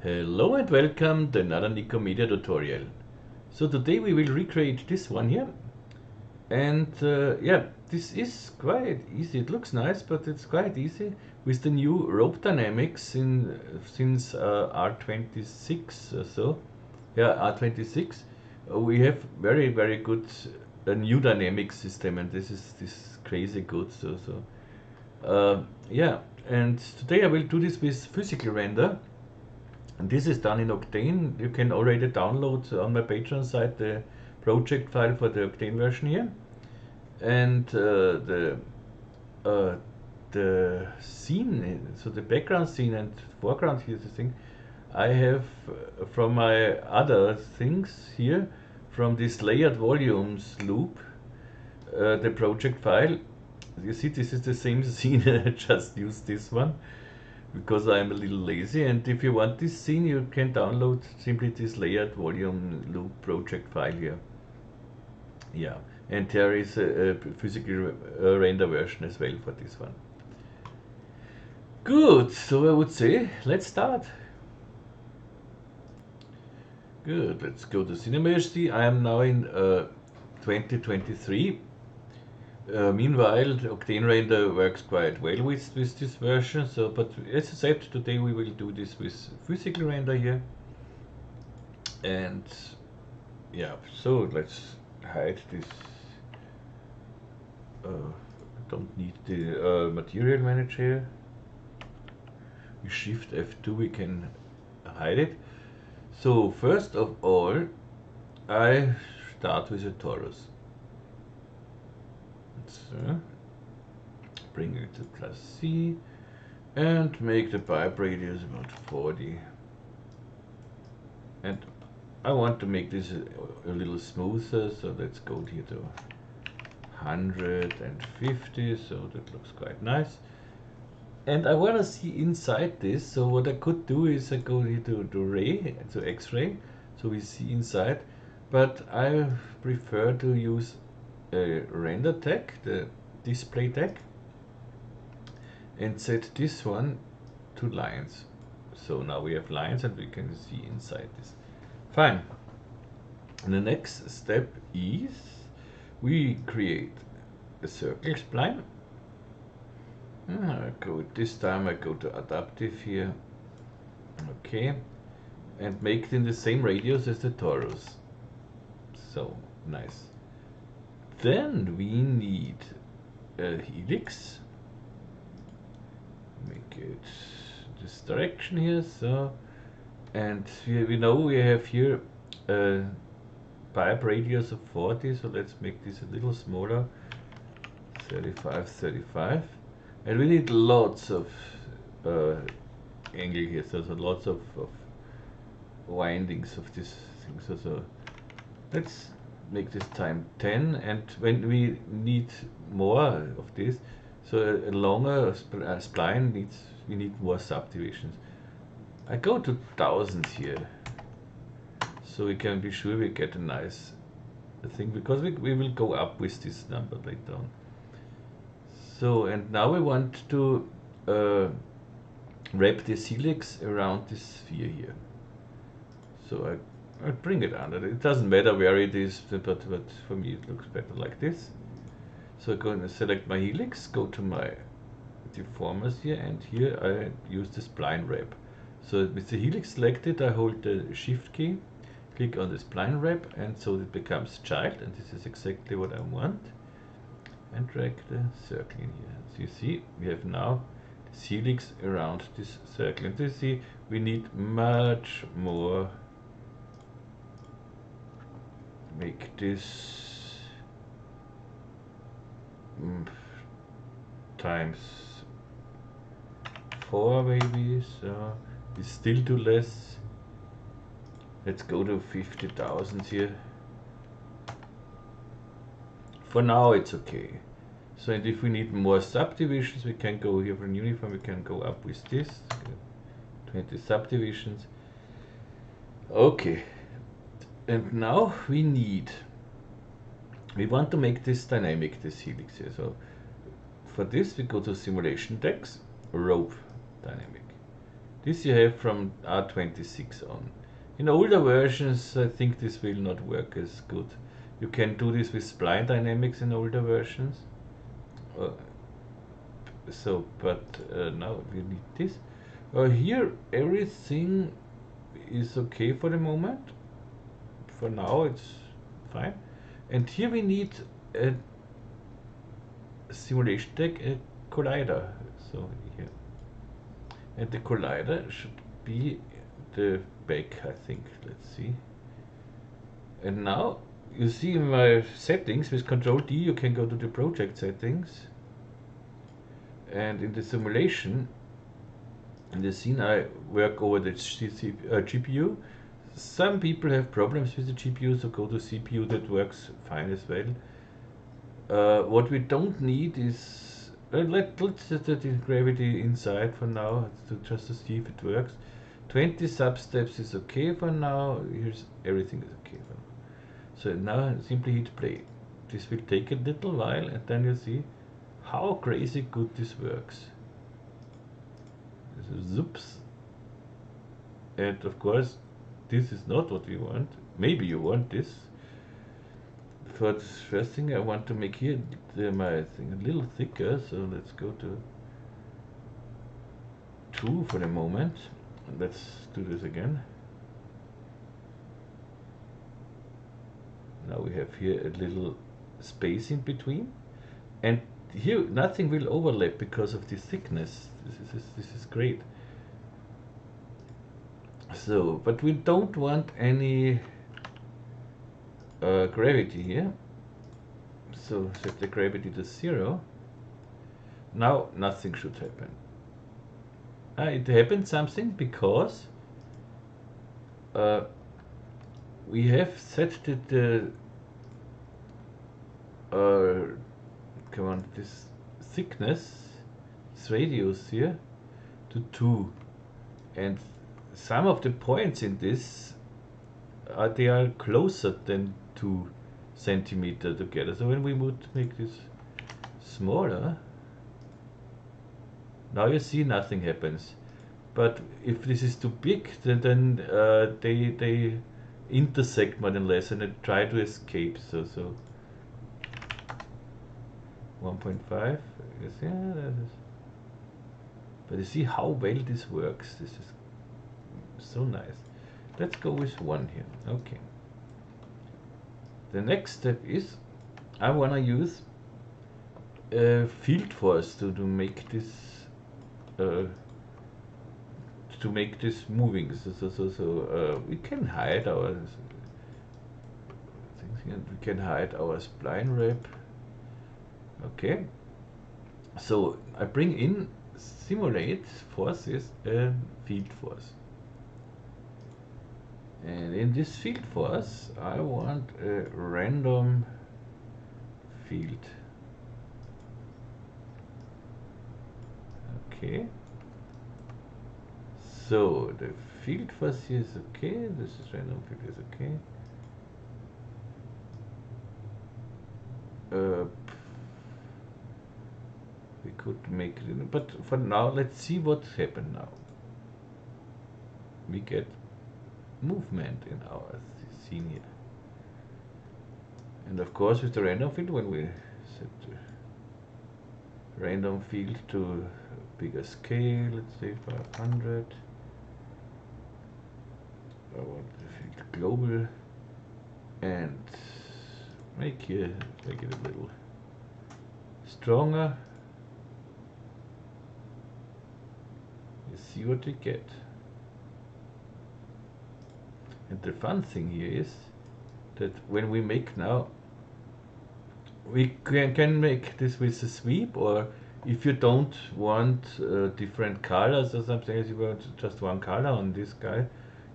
Hello and welcome to another Nikomedia tutorial. So today we will recreate this one here. And yeah, this is quite easy. It looks nice, but it's quite easy with the new rope dynamics since R26 or so. Yeah, R26. We have very good new dynamic system, and this is crazy good. Yeah, and today I will do this with physical render. And this is done in Octane. You can already download on my Patreon site the project file for the Octane version here. And the scene, so the background scene and foreground here, the thing, I have from my other things here, from this layered volumes loop, the project file. You see, this is the same scene. I just used this one because I'm a little lazy, and if you want this scene you can download simply this layered volume loop project file here. Yeah, and there is a physical render version as well for this one. Good, so I would say let's start. Good, let's go to Nikomedias Scene. I am now in 2023. Meanwhile, the Octane render works quite well with this version. So, but as I said, today we will do this with physical render here. And yeah, so let's hide this. Don't need the material manager. With Shift F2 we can hide it. So first of all, I start with a torus. So bring it to plus C and make the pipe radius about 40. And I want to make this a little smoother, so let's go here to 150, so that looks quite nice. And I want to see inside this, so what I could do is I go here to ray, to X-ray, so we see inside, but I prefer to use a render tag, the display tag, and set this one to lines. So now we have lines and we can see inside this. Fine. And the next step is we create a circle spline. This time I go to adaptive here. Okay. And make it in the same radius as the torus. So nice. Then we need a helix. Make it this direction here, so, and we know we have here a pipe radius of 40, so let's make this a little smaller, 35, and we need lots of angle here, so lots of windings of this thing, so let's make this time 10, and when we need more of this, so a longer spline we need more subdivisions. I go to 1000 here, so we can be sure we get a nice thing, because we will go up with this number later on. So, and now we want to wrap this helix around this sphere here. So I bring it under. It doesn't matter where it is, but for me it looks better like this. So I'm going to select my helix, go to my deformers here, and here I use the spline wrap. So with the helix selected, I hold the shift key, click on the spline wrap, and so it becomes child, and this is exactly what I want. And drag the circle in here. So you see, we have now this helix around this circle. And you see, we need much more. Make this times 4 maybe, so it's still too less. Let's go to 50,000 here. For now it's okay. So, and if we need more subdivisions, we can go here for an uniform, we can go up with this, 20 subdivisions. Okay, and now we want to make this dynamic, this helix here. So for this we go to simulation tags, rope dynamic. This you have from R26 on. In older versions, I think this will not work as good. You can do this with spline dynamics in older versions. Now we need this. Here, everything is okay for the moment. For now, it's fine. And here we need a simulation deck, a collider. So here, and the collider should be the back, I think. Let's see. And now you see in my settings with Control D, you can go to the project settings, and in the simulation, in the scene, I work over the GPU. Some people have problems with the GPU, so go to CPU. That works fine as well. What we don't need is let's set the gravity inside for now, just to see if it works. 20 substeps is okay for now. Here's everything is okay for now. So now simply hit play. This will take a little while, and then you see how crazy good this works. This is zoops. And of course, this is not what you want. Maybe you want this. For this first thing, I want to make here my thing a little thicker. So let's go to 2 for the moment. Let's do this again. Now we have here a little space in between, and here nothing will overlap because of this thickness. This is great. So, but we don't want any gravity here. So set the gravity to 0. Now nothing should happen. It happened something because we have set the this thickness, this radius here, to 2, and some of the points in this they are closer than 2 centimeter together. So when we would make this smaller, now you see nothing happens. But if this is too big, then they intersect more than less, and they try to escape. So 1.5. Yes, yeah, that is. But you see how well this works. This is so nice. Let's go with 1 here. Okay. The next step is I want to use field force to make this moving. So we can hide our things here. We can hide our spline wrap. Okay. So I bring in simulate forces and field force. And in this field force, I want a random field. Okay. So the field force here is okay. This is random field is okay. We could make it, but for now, let's see what happened now. We get movement in our scene here. And of course, with the random field, when we set the random field to a bigger scale, let's say 500. I want the field global, and make it a little stronger. You see what we get. And the fun thing here is that when we make now, we can make this with a sweep, or if you don't want different colors or something, as you want just one color on this guy,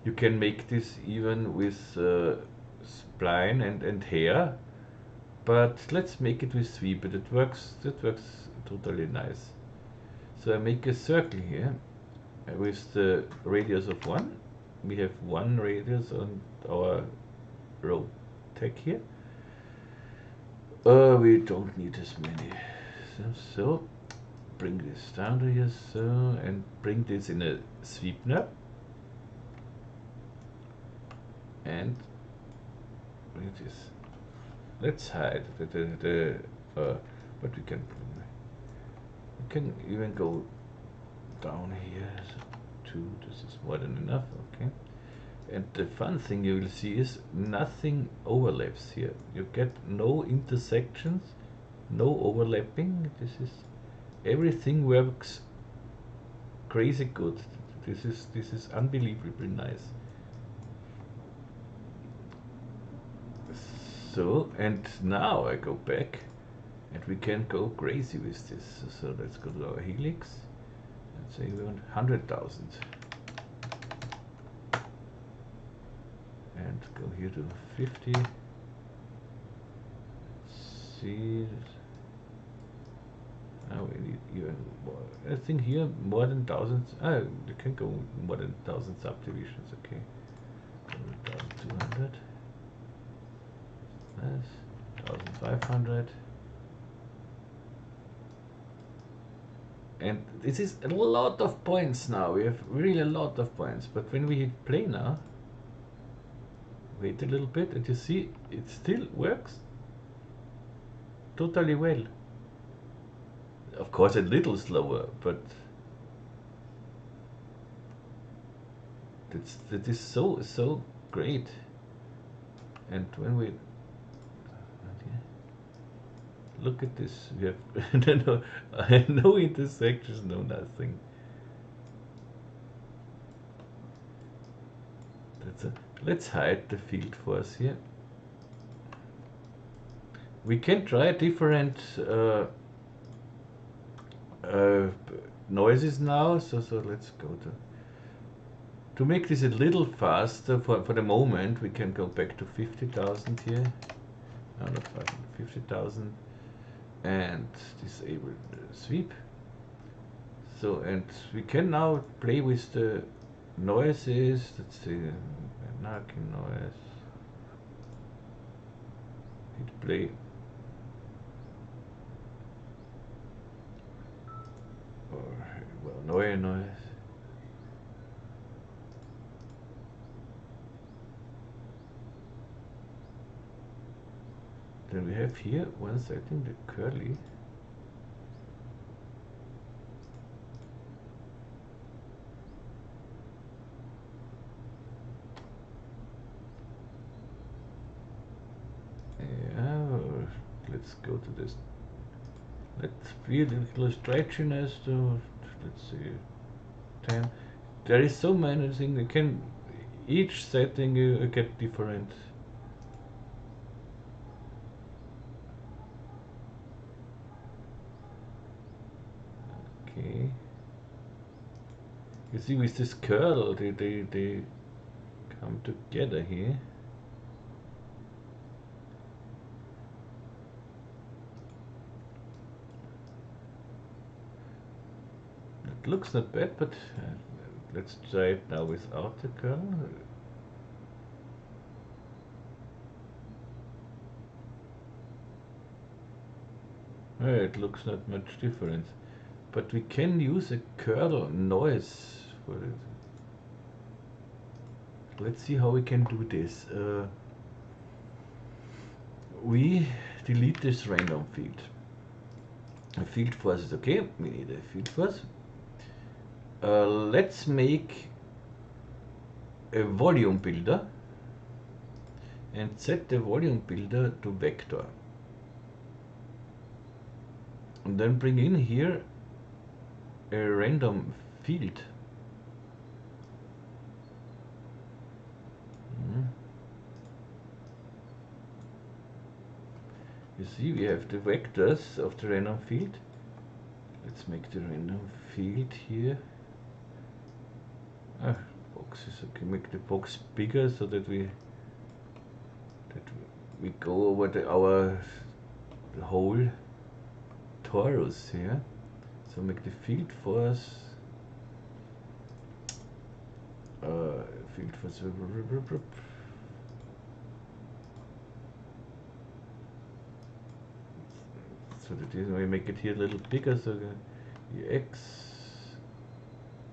you can make this even with spline and hair. But let's make it with sweep. That works totally nice. So I make a circle here with the radius of 1. We have 1 radius on our row tag here. We don't need as many. So bring this down to here, so, and bring this in a sweep knob. And bring this. Let's hide but we can even go down here. So 2, this is more than enough, okay. And the fun thing you will see is nothing overlaps here. You get no intersections, no overlapping. This is, everything works crazy good. This is unbelievably nice. So, and now I go back and we can go crazy with this. So let's go to our helix and say we want 100,000. And go here to 50. Let's see. Now we need even more. I think here more than thousands. You can go more than 1,000 subdivisions. Okay, 1,200. Yes, 1,500. And this is a lot of points now. We have really a lot of points. But when we hit play now, wait a little bit, and you see it still works totally well. Of course, a little slower, but that is so great. And when we look at this, we have no intersections, no nothing. Let's hide the field force here. We can try different noises now. So let's go to make this a little faster for the moment. We can go back to 50,000 here. No, not 50,000, and disable the sweep. So, and we can now play with the noises. Let's see, knocking noise. Hit play. Or, well, noise. Then we have here one setting, the curly. Let's go to this. Let's feel a little stretchiness to, let's see, 10. There is so many things. You can, each setting you get different. Okay. You see, with this curl, they come together here. It looks not bad, but let's try it now without the curl. It looks not much difference, but we can use a curl noise for it. Let's see how we can do this. We delete this random field. A field force is okay. We need a field force. Let's make a volume builder and set the volume builder to vector. And then bring in here a random field. You see, we have the vectors of the random field. Let's make the random field here. Boxes. Okay, make the box bigger so that we go over the whole torus here. So make the field force so that we make it here a little bigger, so the X,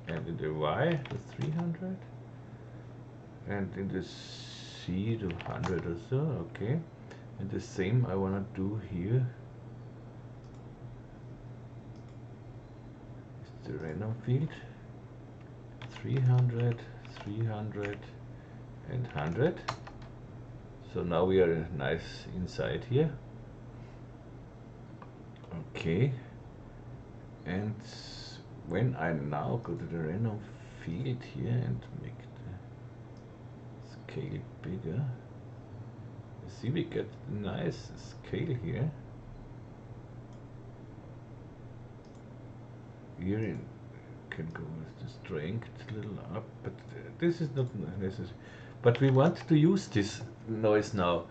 and in the Y to 300, and in the C to 100 or so. Okay, and the same I want to do here. It's the random field, 300, 300, and 100. So now we are nice inside here. Okay, and when I now go to the random field here and make the scale bigger, you see we get a nice scale here. Here in can go with the strength a little up, but this is not necessary. But we want to use this noise now.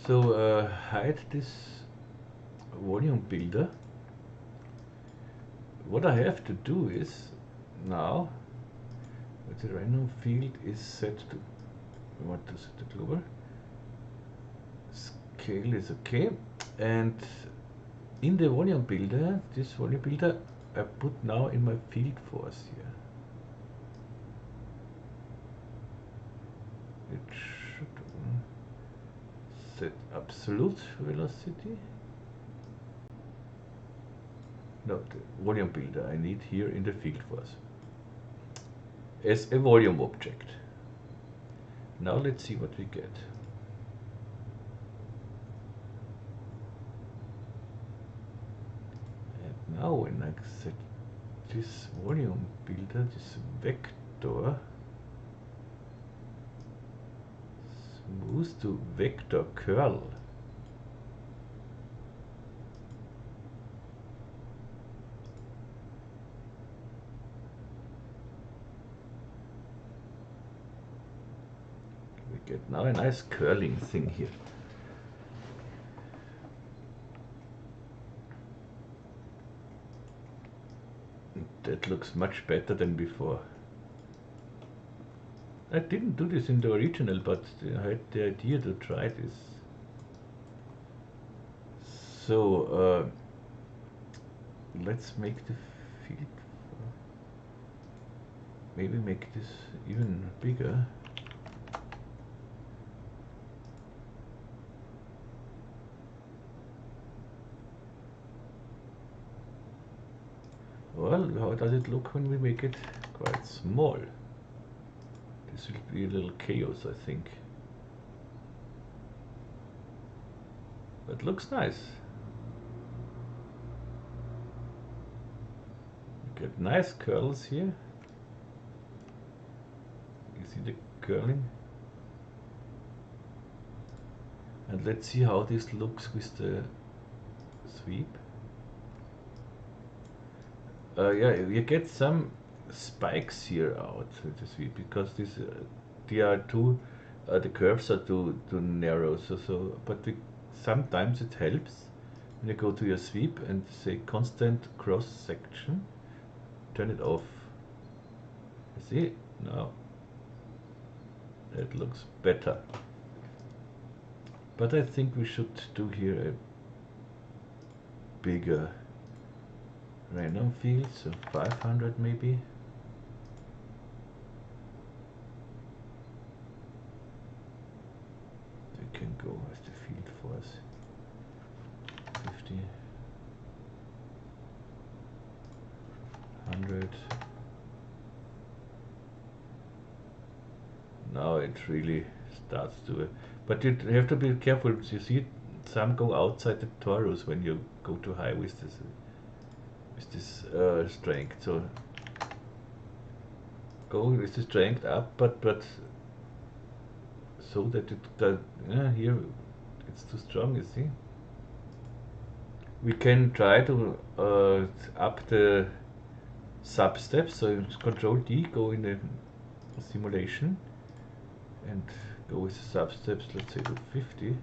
So hide this volume builder. What I have to do is now the random field is set to, I want to set it lower. Scale is okay, and in the volume builder, this volume builder I put now in my field force here. It should set absolute velocity. No, the volume builder I need here in the field force as a volume object. Now let's see what we get. And now when I set this volume builder, this vector smooth to vector curl, we get now a nice curling thing here. That looks much better than before. I didn't do this in the original, but I had the idea to try this. So let's make the field, maybe make this even bigger. Well, how does it look when we make it quite small? This will be a little chaos, I think. But looks nice. You get nice curls here. You see the curling? And let's see how this looks with the sweep. Yeah, you get some spikes here out with the sweep because this they are too the curves are too narrow. But sometimes it helps when you go to your sweep and say constant cross section. Turn it off. You see now that looks better. But I think we should do here a bigger random field, so 500 maybe. We can go with the field force 50, 100. Now it really starts to, but you have to be careful. You see, some go outside the torus when you go too high with this strength. So go with the strength up, but so that here it's too strong. You see, we can try to up the sub steps. So Control D, go in the simulation and go with the sub steps. Let's say to 50.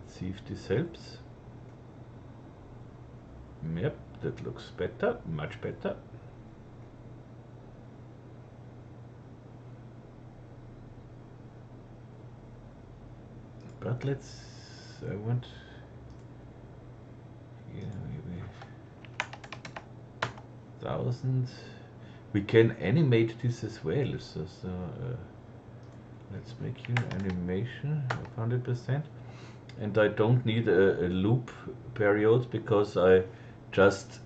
See if this helps. Yep, that looks better, much better. But let's I want here maybe 1000. We can animate this as well. So let's make here animation of 100%. And I don't need a loop period because I just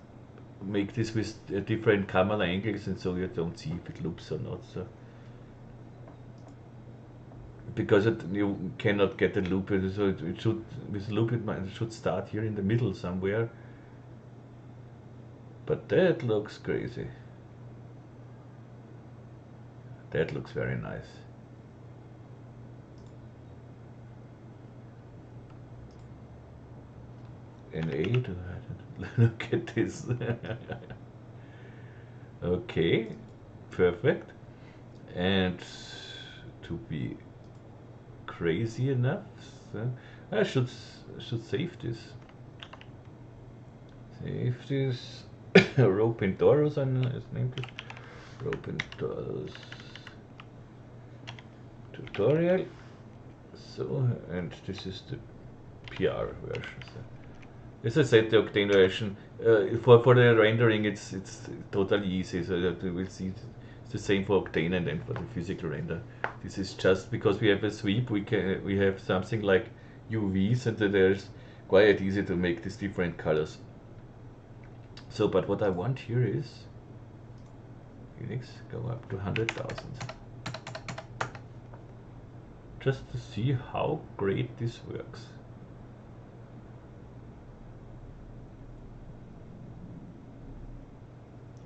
make this with different camera angles, and so you don't see if it loops or not. So because you cannot get a loop, so it should, with loop it should start here in the middle somewhere. But that looks crazy. That looks very nice. An 8, look at this. Okay, perfect. And to be crazy enough, so I should save this. Save this. Rope and TORUS, I know it's named it. Rope and TORUS tutorial. So, and this is the PR version. So, as I said, the Octane version, for the rendering, it's totally easy. So you will see it's the same for Octane and then for the physical render. This is just because we have a sweep. We have something like UVs, and there's quite easy to make these different colors. So, but what I want here is helix go up to 100,000, just to see how great this works.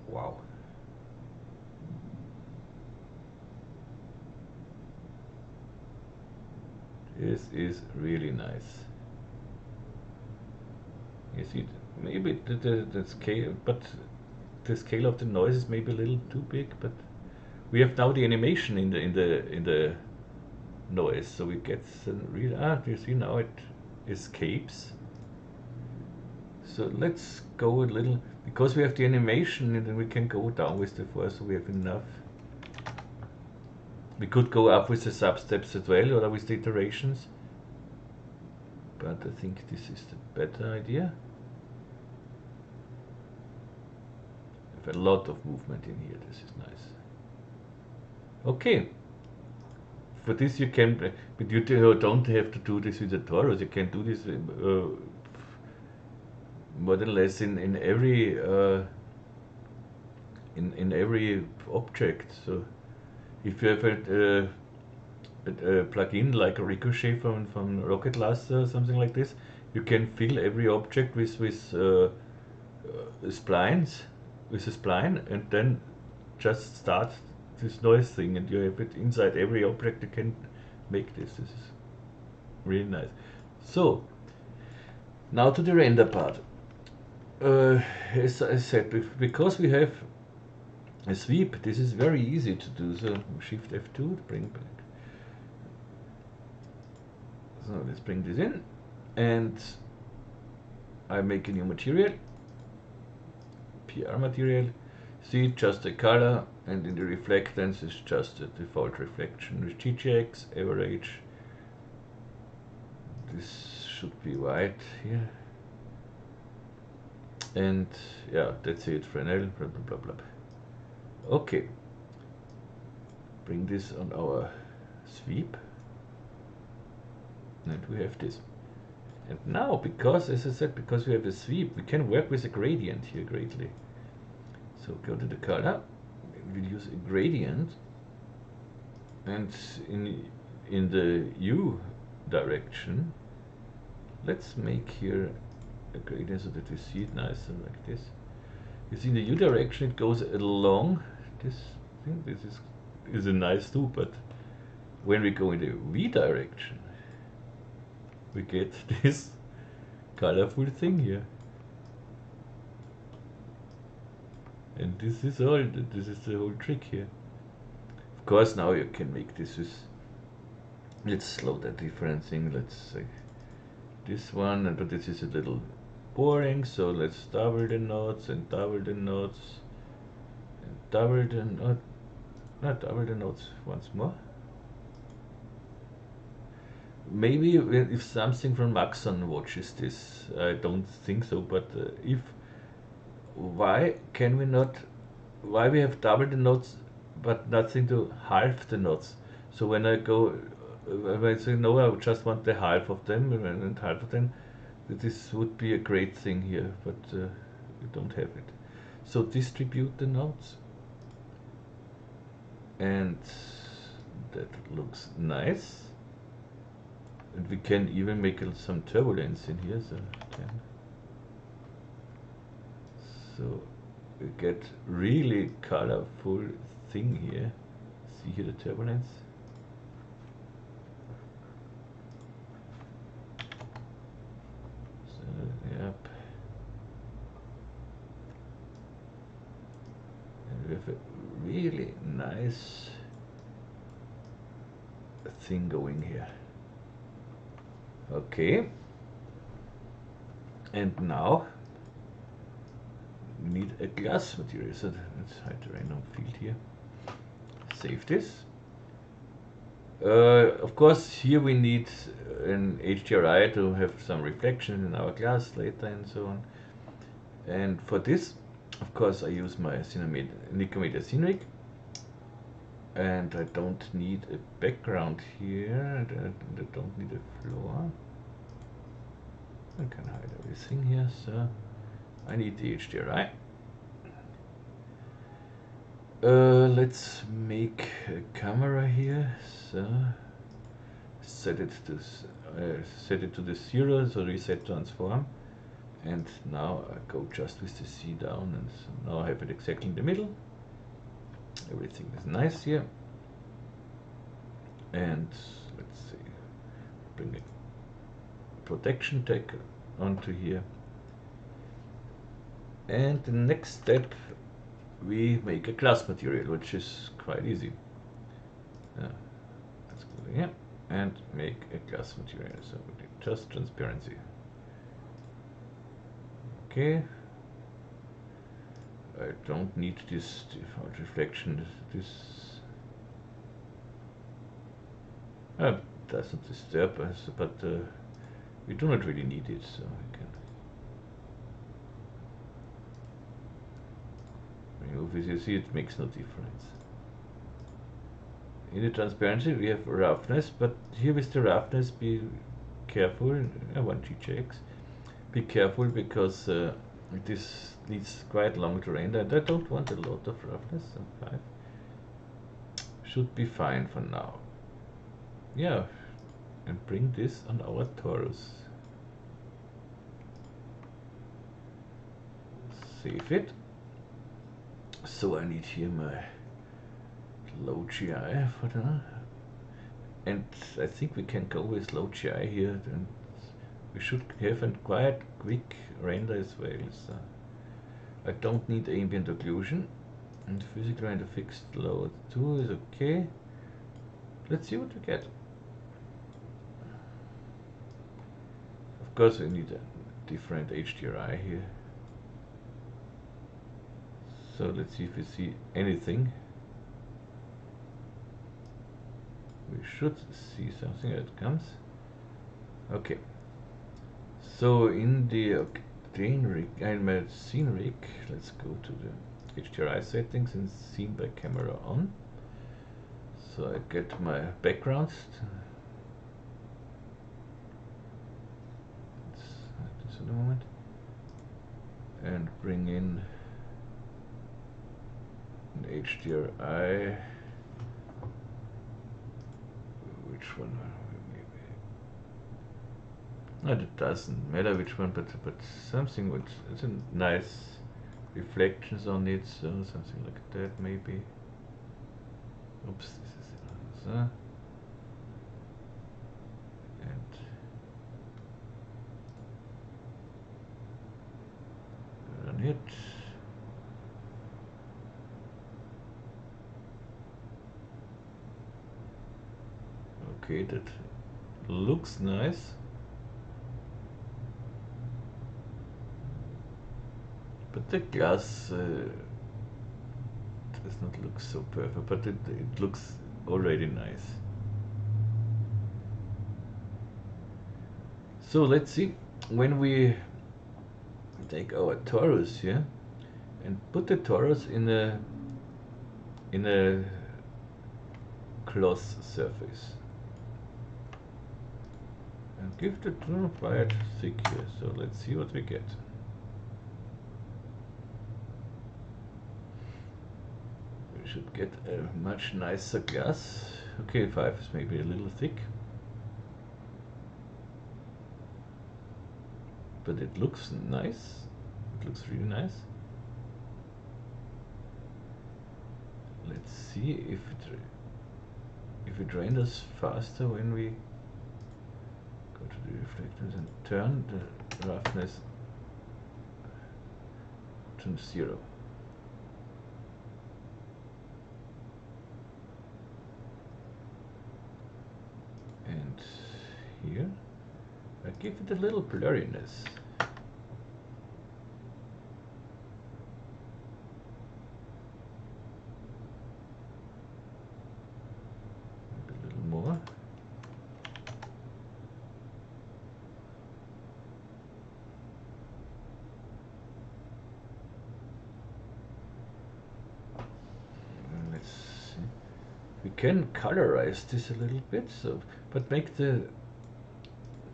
Wow. This is really nice. You see, maybe the scale, but the scale of the noise is maybe a little too big. But we have now the animation in the noise, so we get some real. You see now it escapes. So let's go a little, because we have the animation, and then we can go down with the force, so we have enough. We could go up with the sub-steps as well, or with the iterations, but I think this is the better idea. We have a lot of movement in here, this is nice. Okay, for this you can, but you don't have to do this with the TORUS, you can do this more or less in every in every object. So if you have a plugin like a Ricochet from Rocket Lasso or something like this, you can fill every object with splines, with a spline, and then just start this noise thing, and you have it inside every object. You can make this. This is really nice. So now to the render part. As I said, because we have a sweep, this is very easy to do. So Shift F2 to bring back. So let's bring this in, and I make a new material, PR material. See, just a color, and in the reflectance is just a default reflection with GGX average. This should be white here. And yeah, that's it, Fresnel, blah blah blah blah. Okay, bring this on our sweep, and we have this. And now, because, as I said, because we have a sweep, we can work with a gradient here greatly. So go to the color, we'll use a gradient, and in the U direction, let's make here a gradient so that we see it nicer like this. You see, in the U direction it goes along this thing. This is a nice too, but when we go in the V direction, we get this colorful thing here. And this is all. This is the whole trick here. Of course, now you can make this with. Let's slow the different thing. Let's say this one, but this is a little boring. So let's double the notes and double the notes and double the not double the notes once more. maybe if something from Maxon watches this, I don't think so, but if, why can we not, why we have double the notes but nothing to half the notes? So when I go, when I say no, I just want the half of them and half of them, this would be a great thing here, but we don't have it. So distribute the notes, and that looks nice. And we can even make some turbulence in here, so we get really colorful thing here. See here the turbulence. So, yep. And we have a really nice thing going here. Okay. And now we need a glass material. So let's hide the random field here. Save this. Of course, here we need an HDRI to have some reflection in our glass later and so on. And for this, of course, I use my Nikomedias Scene Rig. And I don't need a background here, and I don't need a floor. I can hide everything here, so I need the HDRI. Let's make a camera here. So set it to the 0, so reset transform. And now I go just with the C down, and so now I have it exactly in the middle. Everything is nice here. And let's see, bring a protection tag onto here. And the next step, we make a glass material, which is quite easy. Let's go here and make a glass material. So we need just transparency. Okay. I don't need this default reflection. This doesn't disturb us, but we do not really need it, so we can remove it. You see, it makes no difference. In the transparency we have roughness, but here with the roughness, be careful. I want GJX. Be careful because this needs quite long to render, and I don't want a lot of roughness. So 5 should be fine for now. Yeah, and bring this on our TORUS. Save it. So I need here my low GI for that. And I think we can go with low GI here, and we should have a quite quick render as well. So I don't need ambient occlusion, and physical render fixed load 2 is okay. Let's see what we get. Of course, we need a different HDRI here. So let's see if we see anything. We should see something that comes. Okay. So in the OCTANE Rig, in my Scene Rig, let's go to the HDRI settings and Scene by Camera on. So I get my backgrounds. Let's hide this in a moment. And bring in an HDRI. Which one? Maybe. It doesn't matter which one, but something which it's a nice reflections on it, so something like that maybe. Oops, this is so. And run it. Okay, that looks nice. But the glass does not look so perfect, but it looks already nice. So let's see, when we take our torus here and put the torus in a cloth surface and give it a quite thick here. So let's see what we get. We should get a much nicer glass. Okay, 5 is maybe a little thick, but it looks nice. It looks really nice. Let's see if it renders faster when we go to the reflectors and turn the roughness to 0. And here I give it a little blurriness. A little more. Let's see. We can colorize this a little bit, so but make the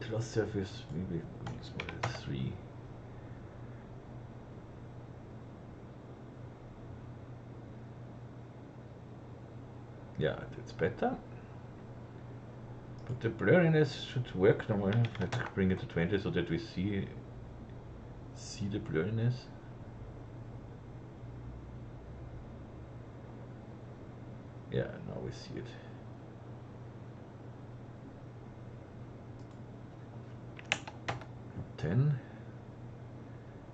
cloth surface maybe smaller than 3. Yeah, that's better. But the blurriness should work now. Let's bring it to 20 so that we see the blurriness. Yeah, now we see it.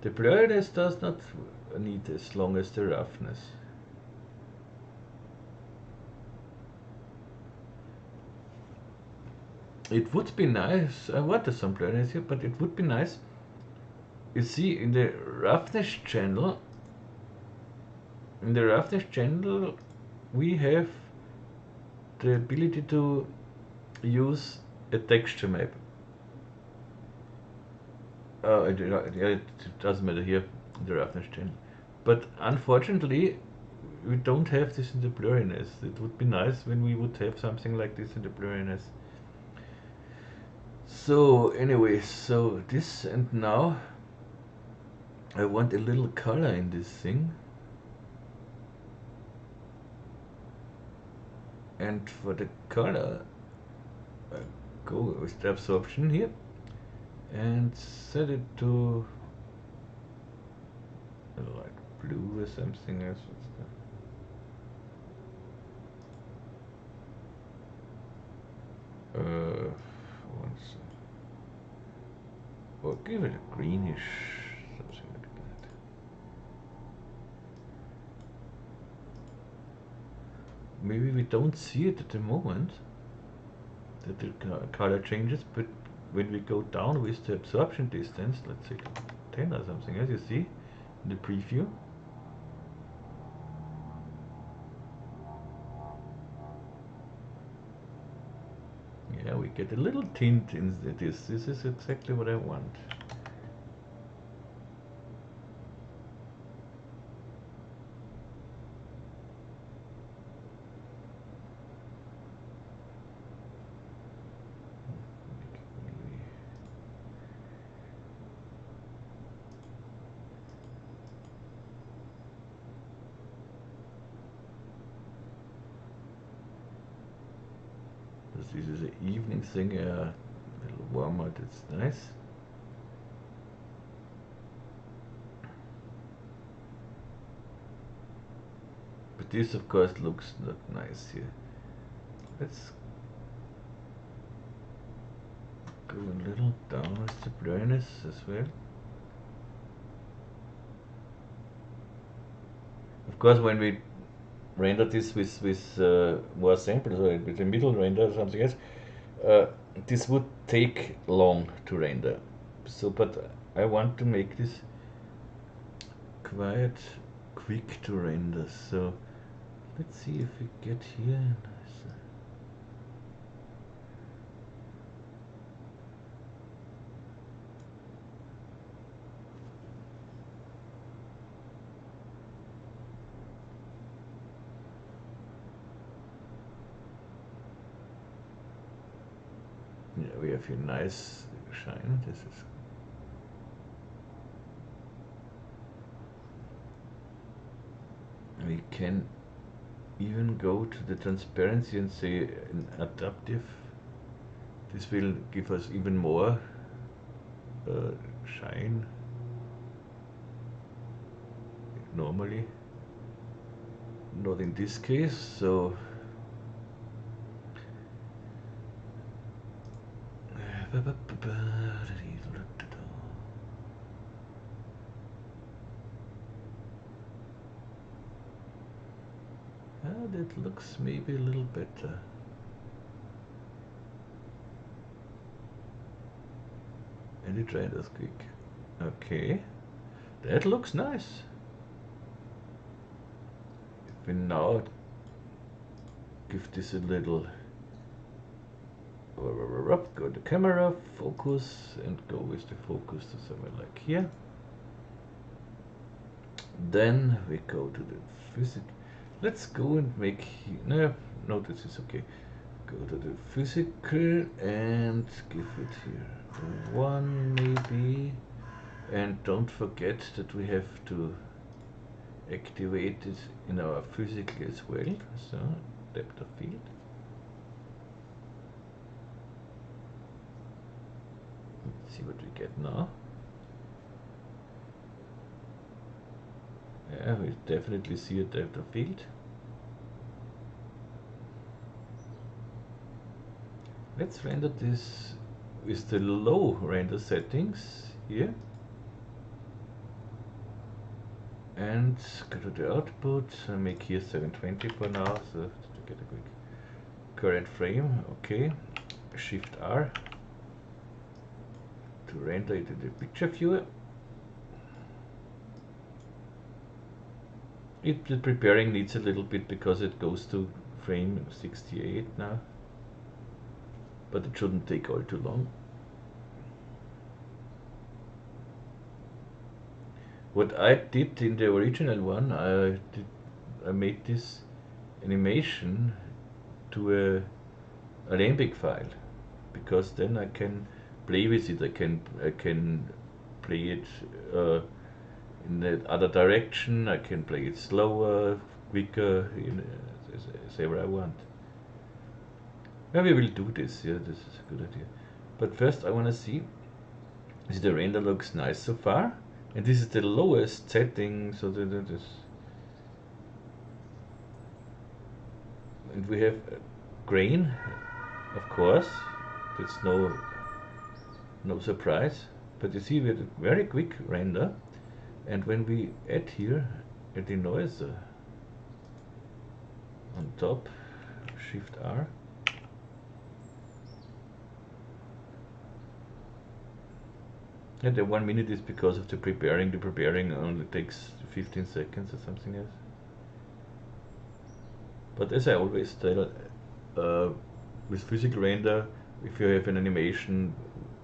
The blurriness does not need as long as the roughness. It would be nice, I wanted some blurriness here, but it would be nice. You see, in the roughness channel, we have the ability to use a texture map. It doesn't matter here in the roughness channel, but unfortunately we don't have this in the blurriness. It would be nice when we would have something like this in the blurriness. So anyway, so this, and now I want a little color in this thing, and for the color I go with the absorption here and set it to like blue or something else. Or give it a greenish, something like that. Maybe we don't see it at the moment that the color changes, but when we go down with the absorption distance, let's say 10 or something, as you see in the preview, yeah, we get a little tint in this. This is exactly what I want. This is an evening thing, a little warmer, that's nice. But this of course looks not nice here. Let's go a little down with the blurriness as well. Of course, when we render this with more samples, or with a middle render or something else, this would take long to render. So, but I want to make this quite quick to render. So let's see if we get here. we have a nice shine. This is we can even go to the transparency and say an adaptive. This will give us even more shine normally, not in this case. So that looks maybe a little better. And it tried as quick. Okay, that looks nice. If we now give this a little go to camera, focus, and go with the focus to somewhere like here. Then we go to the physics. Let's go and make, no, this is okay. Go to the physical and give it here 1 maybe. And don't forget that we have to activate it in our physical as well. So depth of field. Let's see what we get now. Yeah, we definitely see a depth of field. Let's render this with the low render settings here. And go to the output, and make here 720 for now, so to get a quick current frame. Okay, Shift R to render it in the picture viewer. The preparing needs a little bit because it goes to frame 68 now, but it shouldn't take all too long. What I did in the original one, I made this animation to a Alembic file, because then I can play with it. I can play it in the other direction. I can play it slower, quicker, as ever I want. Maybe we will do this. Yeah, this is a good idea. But first, I want to see if the render looks nice so far. And this is the lowest setting, so this. And we have grain, of course. That's no surprise. But you see, we have a very quick render. And when we add here a denoiser on top, Shift R. And the 1 minute is because of the preparing. The preparing only takes 15 seconds or something else. But as I always tell, with physical render, if you have an animation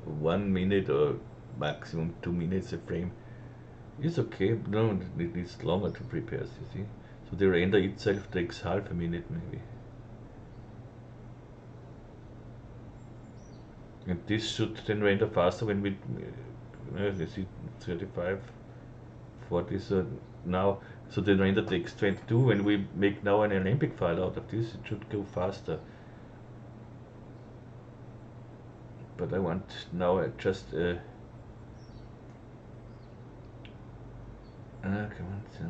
1 minute or maximum 2 minutes a frame, it's okay. No, it needs longer to prepare, you see. So the render itself takes half a minute maybe. And this should then render faster when we, you see, 35, 40, so now, so the render takes 22. When we make now an Alembic file out of this, it should go faster. But I want now just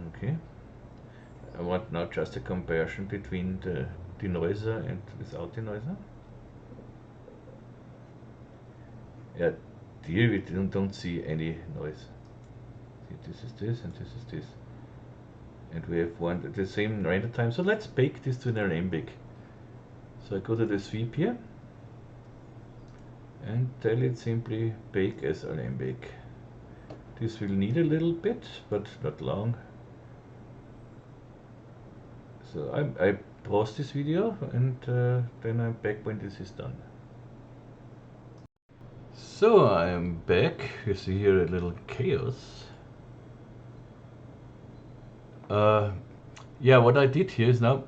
okay. I want now just a comparison between the denoiser and without denoiser. Yeah, here we don't see any noise. See, this is this and this is this. And we have the same render time. So let's bake this to an Alembic. So I go to the sweep here and tell it simply bake as Alembic. This will need a little bit, but not long. So I pause this video and then I'm back when this is done. So I am back. You see here a little chaos. Yeah, what I did here is now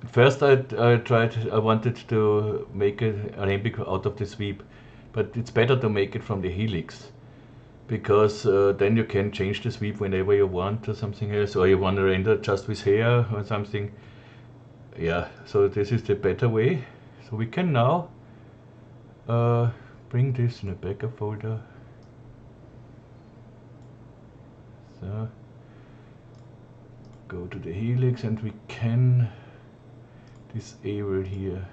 First I wanted to make an Alembic out of the sweep, but it's better to make it from the helix, because then you can change the sweep whenever you want or something else, or you want to render just with hair or something. Yeah, so this is the better way. So we can now bring this in a backup folder. So go to the helix and we can disable here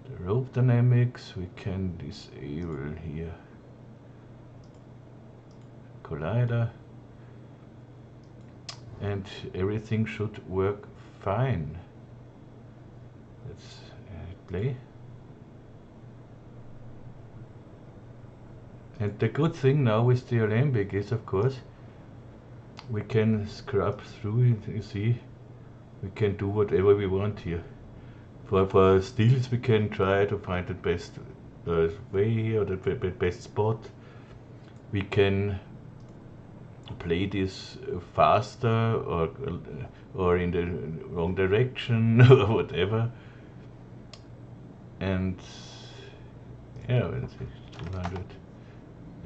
the rope dynamics. We can disable here collider, and everything should work fine. Let's play. And the good thing now with the Alembic is, of course, we can scrub through it. You see, we can do whatever we want here. For steels, we can try to find the best way here, or the best spot. We can play this faster or in the wrong direction or whatever. And yeah, let's see, 200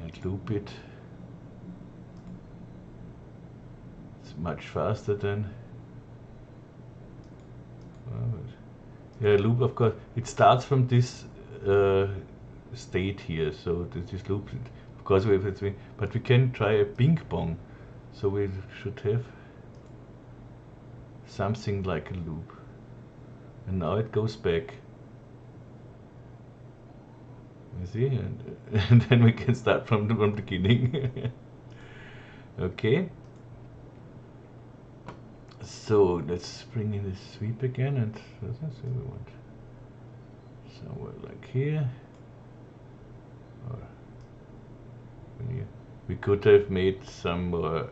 and loop it. It's much faster than. Yeah, loop, of course, it starts from this state here, so this loop, of course we have it, but we can try a ping pong, so we should have something like a loop. And now it goes back. You see, and then we can start from the beginning. Okay. So let's bring in the sweep again, and let's see, we want somewhere like here, or here. We could have made some more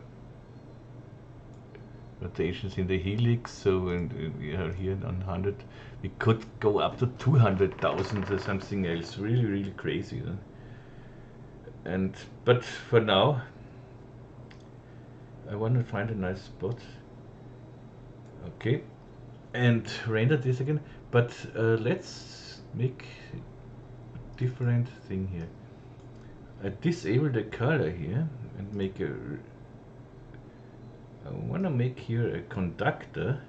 rotations in the helix, so we are here on 100. We could go up to 200,000 or something else, really crazy. You know? But for now, I want to find a nice spot. Okay, and render this again, but let's make a different thing here. I disable the color here and make a. I want to make here a conductor.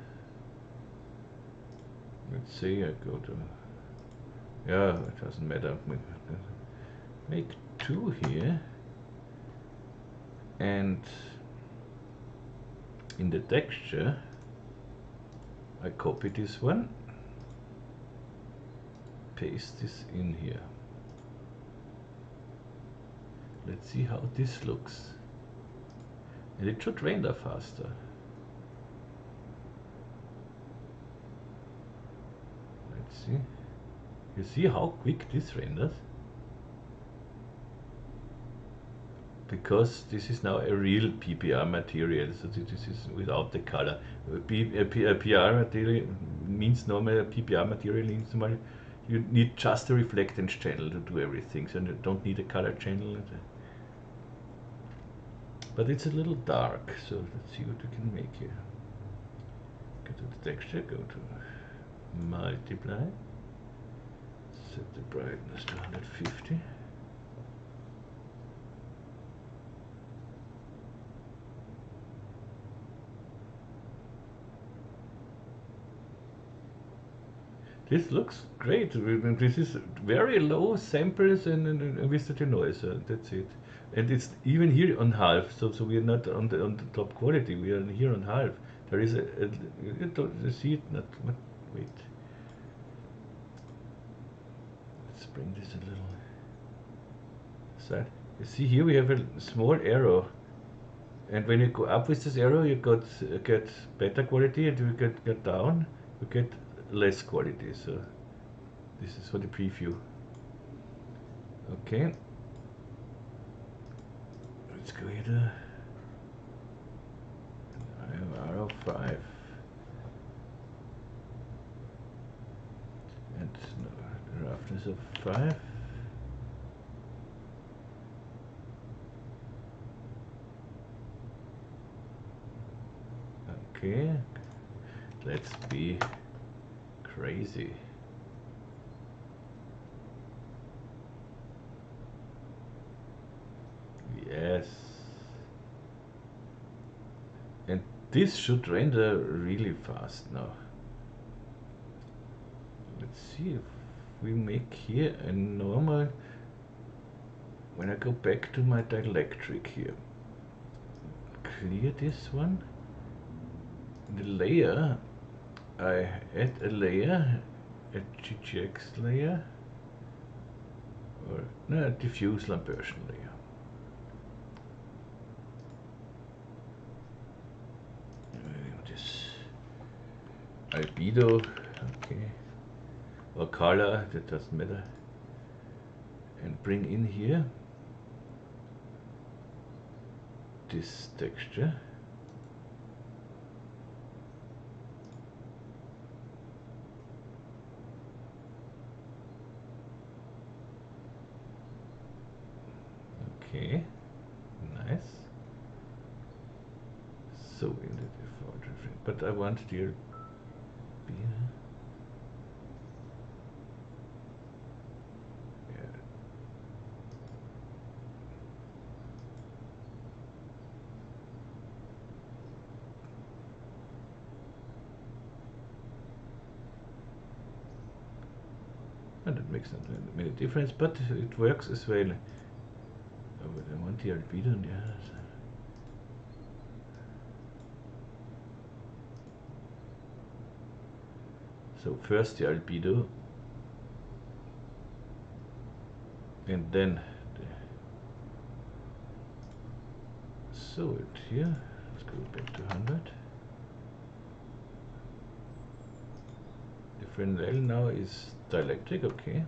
Let's say I go to. Yeah, it doesn't matter. Make 2 here, and in the texture I copy this one, paste this in here. Let's see how this looks. And it should render faster. Let's see. You see how quick this renders? Because this is now a real PBR material, so this is without the color. A PBR material means normally a PBR material means normally you need just a reflectance channel to do everything, so you don't need a color channel. But it's a little dark, so let's see what we can make here. Go to the texture, go to multiply, set the brightness to 150. This looks great. This is very low samples and with the noise. That's it. And it's even here on half. So we are not on the top quality. We are here on half. There is you don't see it. Not wait. Let's bring this a little side. You see here we have a small arrow. And when you go up with this arrow, you get better quality, and you get down, you get less quality. So this is for the preview. Okay, let's go here to arrow 5 and the roughness of 5. Okay, let's be crazy. Yes. And this should render really fast now. Let's see if we make here a normal, when I go back to my dielectric here, clear this one. In the layer, I add a layer, a GGX layer, or no, a diffuse Lambertian layer. This albedo, okay, or color, that doesn't matter, and bring in here this texture. Okay, nice. So in the default refrain, but I want the albedo. And it makes not many difference, but it works as well. Oh, but I want the albedo, yes. So first the albedo, and then so it here. Let's go back to 100. The Fresnel now is dielectric, okay.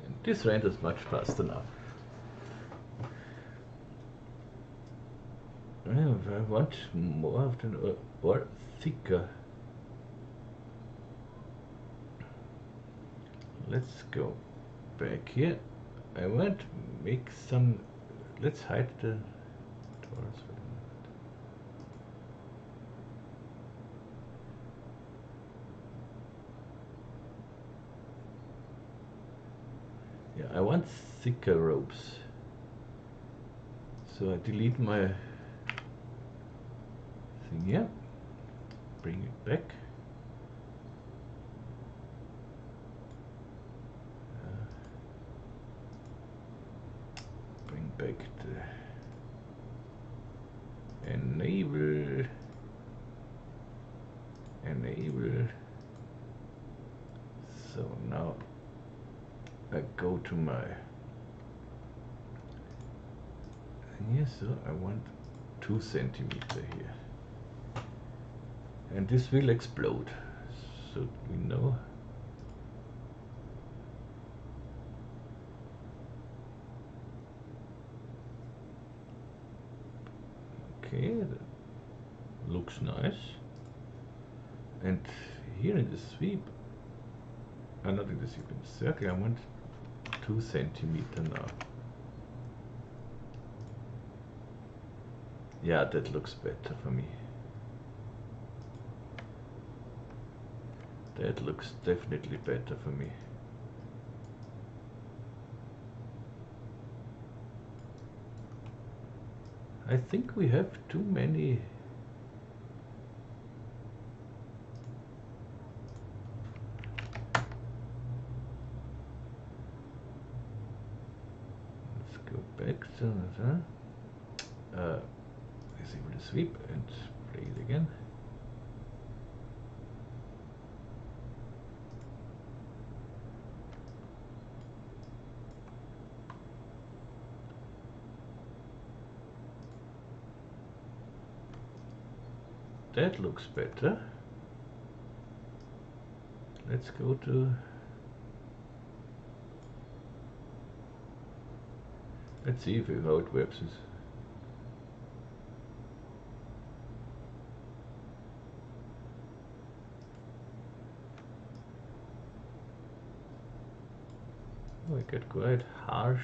And this renders much faster now. I want more of the or thicker. Let's go back here. I want to make some. Let's hide the TORUS for the moment. Yeah, I want thicker ropes. So I delete my thing here, bring it back. Bring back the enable. So now I go to my thing here, so I want 2 centimeter here. And this will explode, so we know. Okay, that looks nice. And here in the sweep, not in the sweep, in the circle, I want 2 centimeter now. Yeah, that looks better for me. That looks definitely better for me. I think we have too many. Let's go back to disable the sweep and play it again. That looks better. Let's go to. Let's see how it works. Oh, I get quite harsh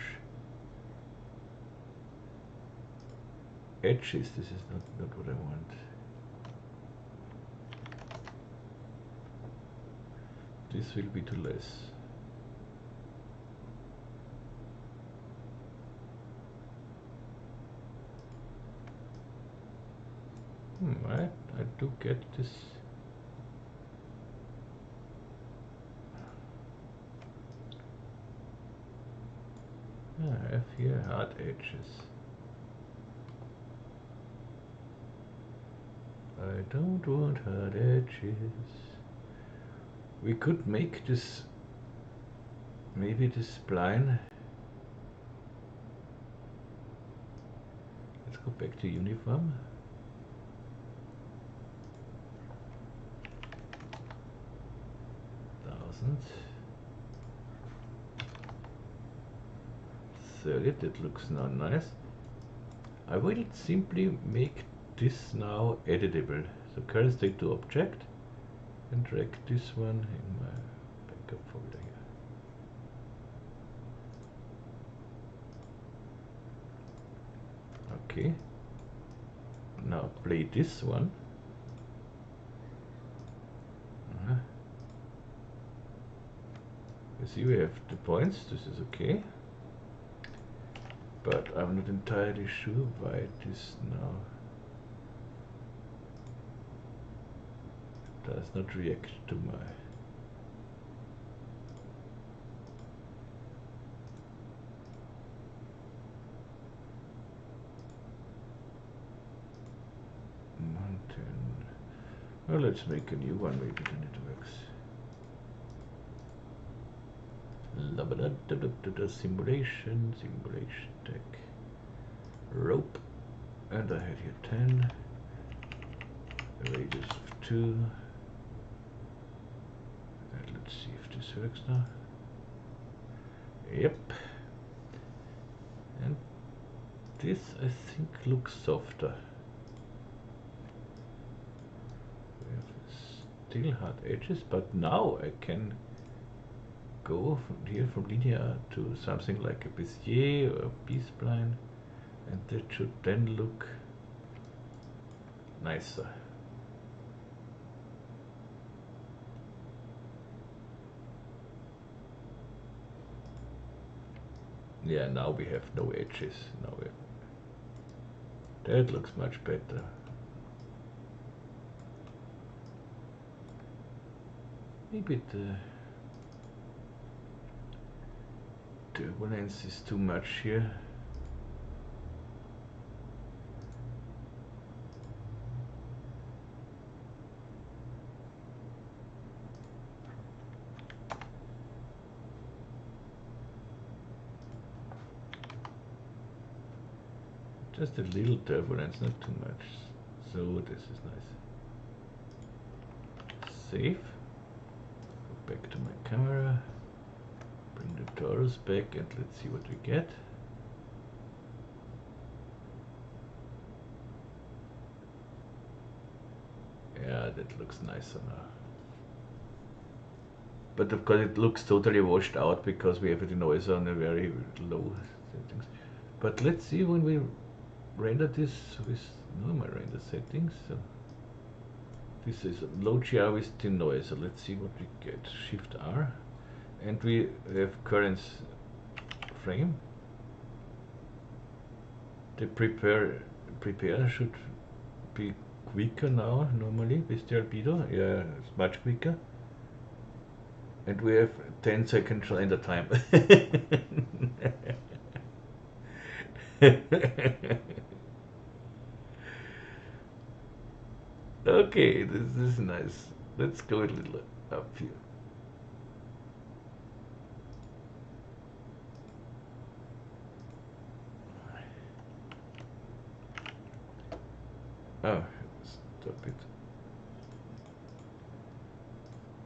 edges. This is not what I want. This will be too less. I do get this. I have here hard edges. I don't want hard edges. We could make this, maybe this spline. Let's go back to uniform. That looks now nice. I will simply make this now editable. So current state to object and drag this one in my backup folder here. Okay. Now play this one. You see we have the points, this is okay. But I'm not entirely sure why this now does not react to my mountain. Well, let's make a new one, maybe then it works. Simulation tech, rope, and I had here 10, radius of 2, and let's see if this works now. Yep, and this I think looks softer. We have still hard edges, but now I can go from here from linear to something like a Bezier or a B-spline, and that should then look nicer. Yeah, now we have no edges. Now that looks much better. Maybe the turbulence is too much here. Just a little turbulence, not too much. So this is nice. Save. Go back to my camera. Bring the torus back and let's see what we get. Yeah, that looks nicer now. But of course it looks totally washed out because we have the noise on a very low settings. But let's see when we render this with normal render settings. So this is low GR with the noise. So let's see what we get. Shift R. And we have current frame. The prepare should be quicker now normally with the albedo. Yeah, it's much quicker. And we have 10 seconds render time. Okay, this is nice. Let's go a little up here. Oh, stop it.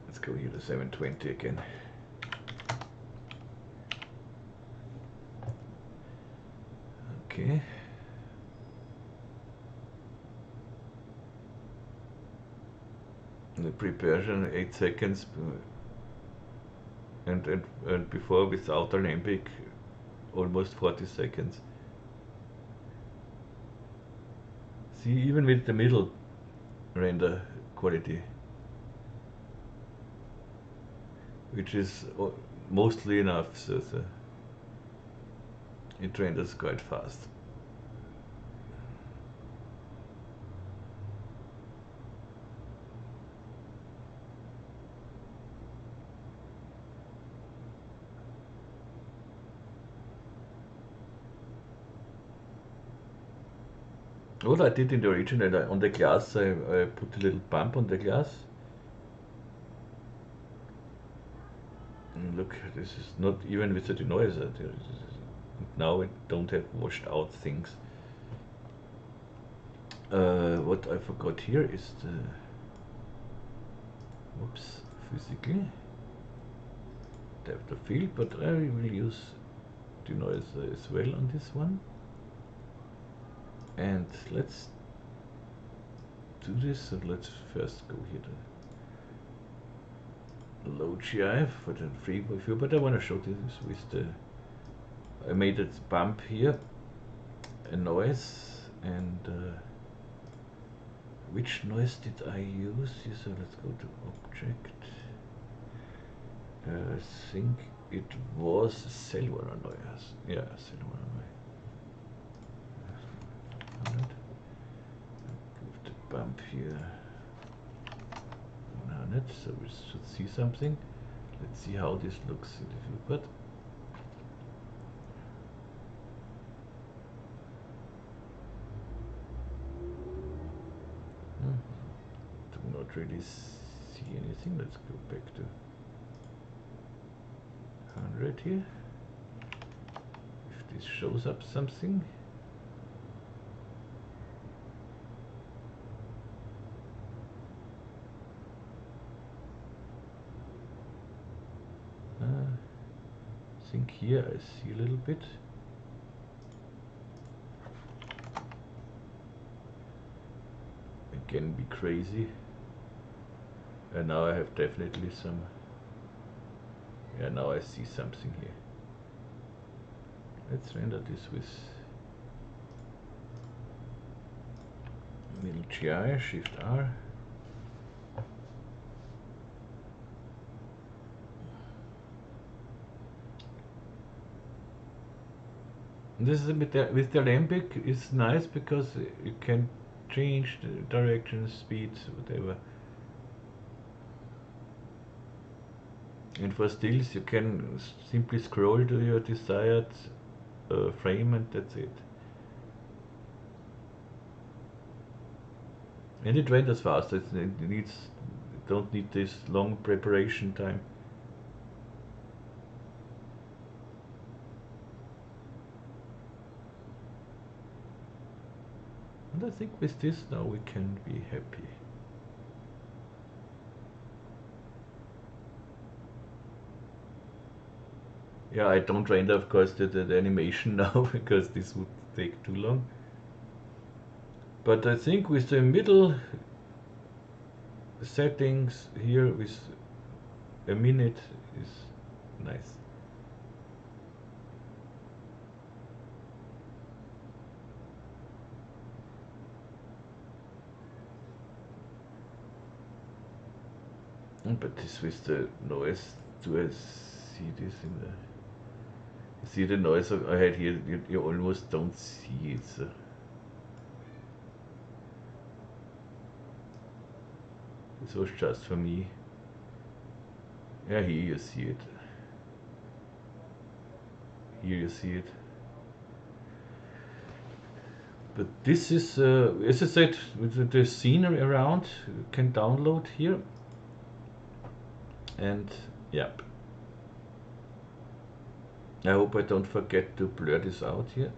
Let's go here to 720 again. Okay. The preparation 8 seconds, and before without Alembic almost 40 seconds. see, even with the middle render quality, which is mostly enough, so it renders quite fast. What I did in the original, on the glass, I put a little bump on the glass. And look, this is not even with the denoiser. Now I don't have washed out things. What I forgot here is the, whoops, physically depth of field, but I will use denoiser as well on this one. And let's do this. So let's first go here to load GI for the free view, but I want to show this with the, I made a bump here, a noise, and which noise did I use? So let's go to object. I think it was cellular noise. Yeah, cellular noise. Give the bump here 100, so we should see something. Let's see how this looks in the viewport. Do not really see anything. Let's go back to 100 here. If this shows up something. I think here I see a little bit. Again, be crazy. And now I have definitely some. Yeah, now I see something here. Let's render this with middle GI, Shift R. This is with the Alembic is nice because you can change the direction, speed, whatever. And for stills you can simply scroll to your desired frame and that's it. And it renders fast. It don't need this long preparation time. And I think with this now we can be happy. Yeah, I don't render, of course, the animation now because this would take too long. But I think with the middle settings here with a minute is nice. But this with the noise, do I see this in the... See the noise I had here, you almost don't see it. So. This was just for me. Yeah, here you see it. Here you see it. But this is, as I said, with the scene around, you can download here. And yep. I hope I don't forget to blur this out here.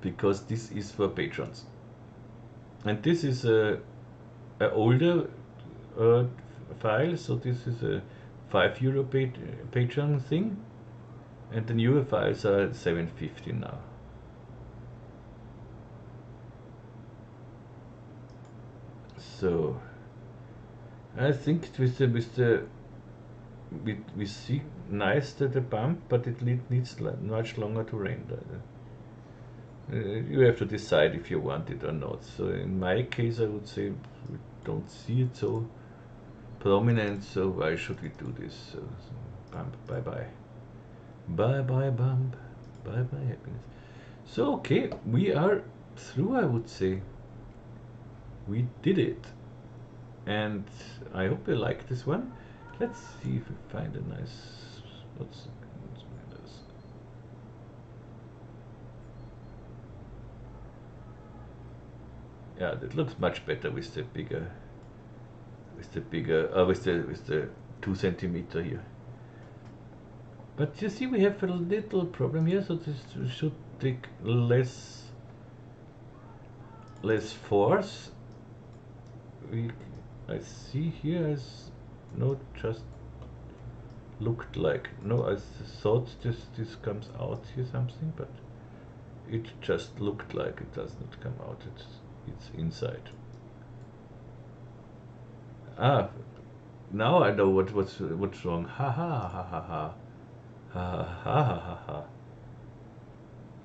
Because this is for patrons. And this is a older file, so this is a €5 Patreon thing. And the newer files are $7.50 now. So I think we see nice the bump, but it needs much longer to render. You have to decide if you want it or not. So in my case, I would say we don't see it so prominent, so why should we do this? So bump, bye bye. Bye bye bump, bye bye happiness. So okay, we are through, I would say. We did it. And I hope you like this one. Let's see if we find a nice, what's this? Yeah, that looks much better with the bigger, with the 2 centimeter here. But you see, we have a little problem here, so this should take less force. I see here as no, just looked like no. I thought this comes out here something, but it just looked like it does not come out. It's inside. Ah, now I know what's wrong. Ha ha ha ha ha ha ha ha ha ha.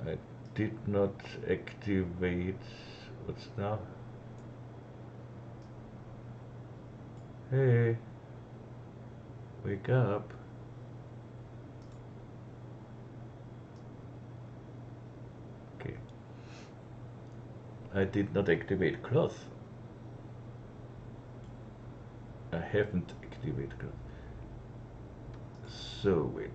I did not activate. What's now? Hey, wake up. Okay. I did not activate cloth. I haven't activated cloth. So wait.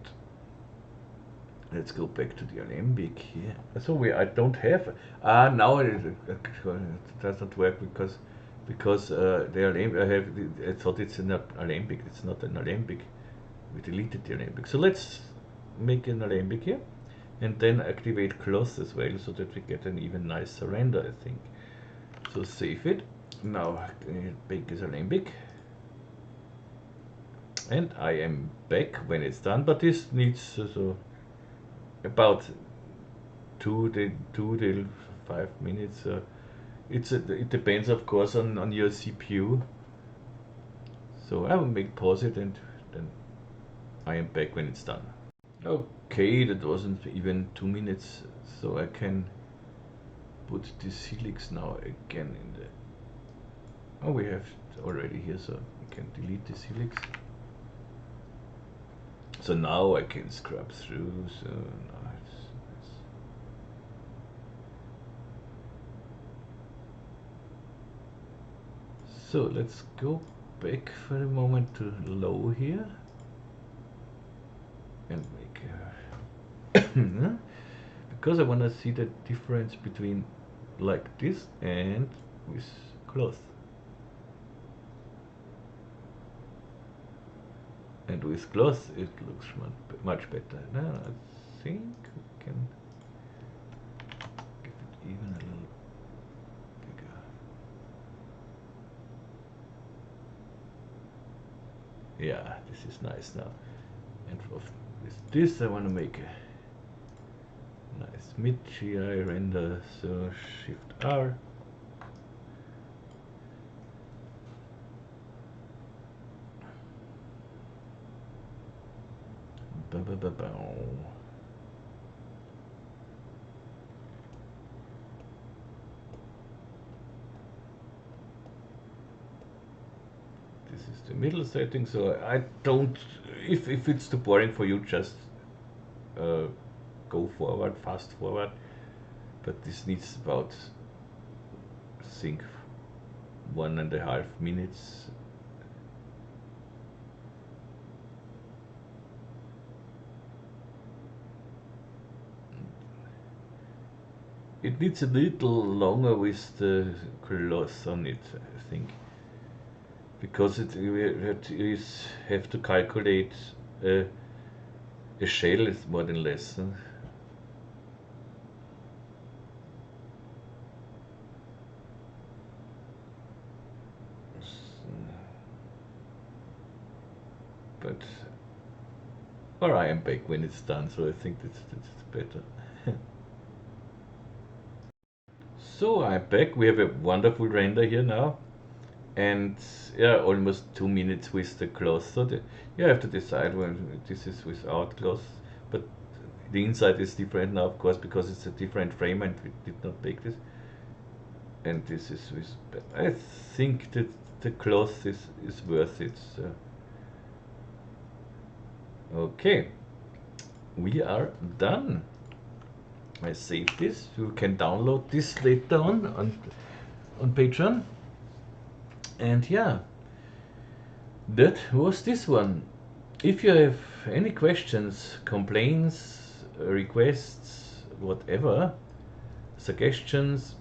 Let's go back to the Alembic here. So I don't have. Now it doesn't work because the Alembic I thought it's an Alembic. It's not an Alembic. We deleted the Alembic. So let's make an Alembic here, and then activate cloth as well, so that we get an even nicer render, I think. So save it. Now make this Alembic. And I am back when it's done, but this needs so about 2 to 5 minutes. It depends, of course, on your CPU. So I will make pause it, and then I am back when it's done. Okay, that wasn't even 2 minutes, so I can put this helix now again in the. Oh, we have it already here, so we can delete this helix. So now I can scrub through. So now so let's go back for a moment to low here and make because I want to see the difference between like this and with cloth. And with cloth it looks much better. Now I think we can give it even a little bigger. Yeah, this is nice now. And with this I want to make a nice mid-GI render, so Shift R. This is the middle setting, so I don't, if it's too boring for you, just go forward, fast forward, but this needs about, I think, 1.5 minutes. It needs a little longer with the cloth on it, I think, because you have to calculate a shell is more than less. But or I am back when it's done, so I think that's better. So I'm back. We have a wonderful render here now, and yeah, almost 2 minutes with the cloth. So you have to decide when this is without cloth, but the inside is different now, of course, because it's a different frame and we did not bake this. And this is I think that the cloth is worth it. So. Okay, we are done. I save this. You can download this later on Patreon. And yeah, that was this one. If you have any questions, complaints, requests, whatever, suggestions,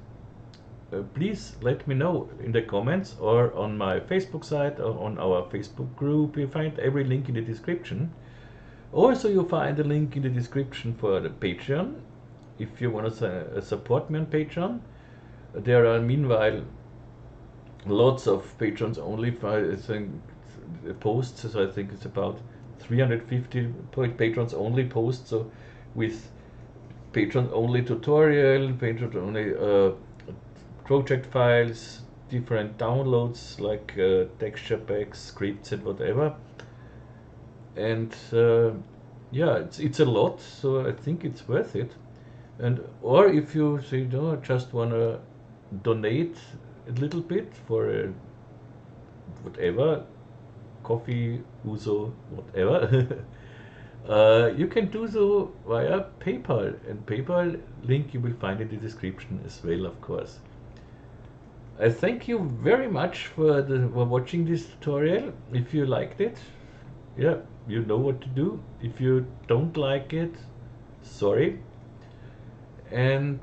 please let me know in the comments or on my Facebook site or on our Facebook group. You find every link in the description. Also, you'll find a link in the description for the Patreon. If you want to support me on Patreon, there are meanwhile lots of patrons only posts. So I think it's about 350 patrons only posts. So with patron only tutorial, patron only project files, different downloads like texture packs, scripts, and whatever. And yeah, it's a lot, so I think it's worth it. And or if you say no, just wanna donate a little bit for whatever, coffee, uso, whatever, you can do so via PayPal. And PayPal link you will find in the description as well, of course. I thank you very much for watching this tutorial. If you liked it, yeah, you know what to do. If you don't like it, sorry. And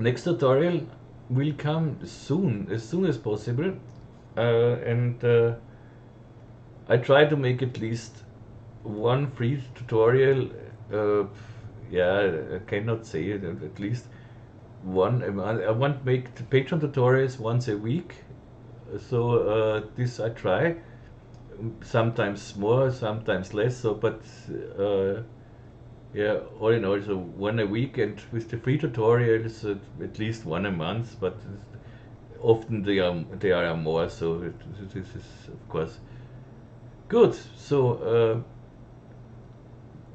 next tutorial will come soon as possible. And I try to make at least one free tutorial. Yeah, I cannot say it, at least one. I want to make the Patreon tutorials once a week. So this I try. Sometimes more, sometimes less. So, but yeah, all in all, so one a week, and with the free tutorials, at least one a month. But often they are more. So this is of course good. So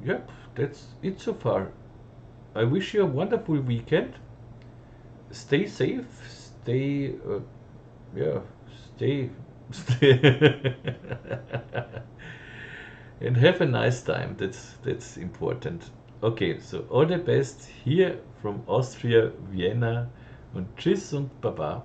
yep, that's it so far. I wish you a wonderful weekend. Stay safe. Stay yeah. Stay. And have a nice time. That's important. Okay, so all the best here from Austria, Vienna, und tschüss und baba.